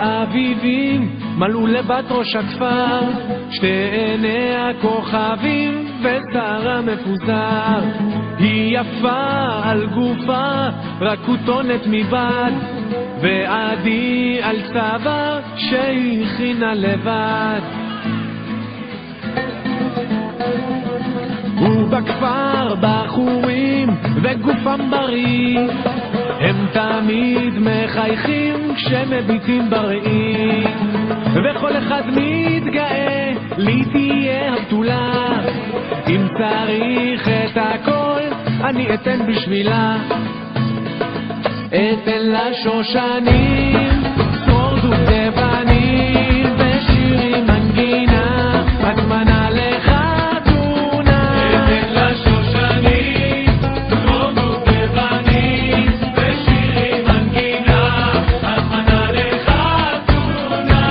אביבים מלאו לבת ראש הכפר, שתי עיני הכוכבים ושרה מפוזר. היא יפה על גופה, רק כותונת מבד, ועדי על צוואר שהכינה לבד. ובכפר בחורים וגופם בריא, הם תמיד מחייכים כשמביטים בראי, וכל אחד מתגאה לי תהיה הבתולה. אם צריך את הכל אני אתן בשבילה, אתן לה שושנים, צרור דובדבנים ושירים מנגינה, הזמנה לחתונה. אתן לה שושנים, צרור דובדבנים ושירים מנגינה, הזמנה לחתונה.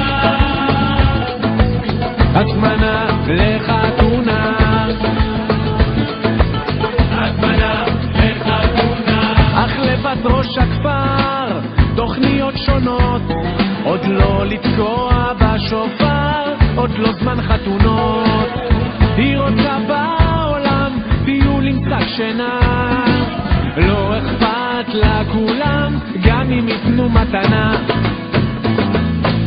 הזמנה לחתונה, הזמנה לחתונה. אך לבת ראש הכפר תוכניות שונות, עוד לא לתקוע בשופר, עוד לא זמן חתונות, היא רוצה בעולם טיולים קצת שינה, לא אכפת לה כולם גם אם יתנו מתנה.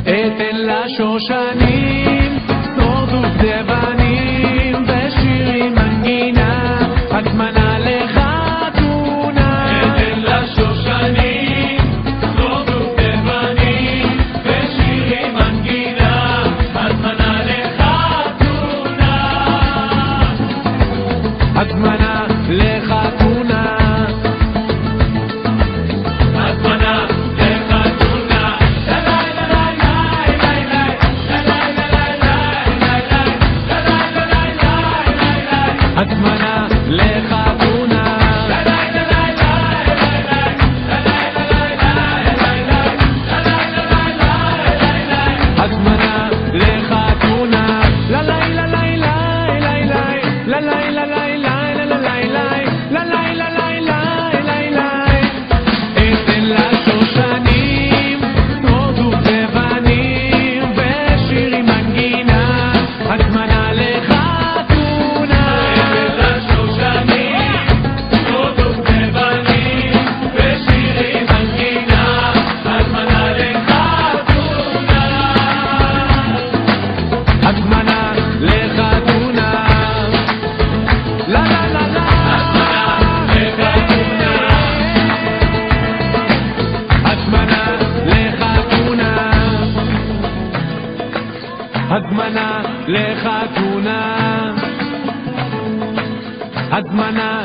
אתן לה שושנים, צור דובדבנים ושירים מנגינה, הזמנה לחתונה. אתן לה שושנים, צור דובדבנים ושירים מנגינה, הזמנה לחתונה. הזמנה לחתונה, הזמנה לחתונה. הזמנה לחתונה, הזמנה לחתונה, לה לה לה לה לה לה לה לה לה לה. אתן לה שושנים, צור דובדבנים ושירים מנגינה, הזמנה לחתונה. אתן לה שושנים, צור דובדבנים ושירים מנגינה, הזמנה לחתונה. הזמנה לחתונה, לה לה לה לה. הזמנה לחתונה, הזמנה לחתונה, הזמנה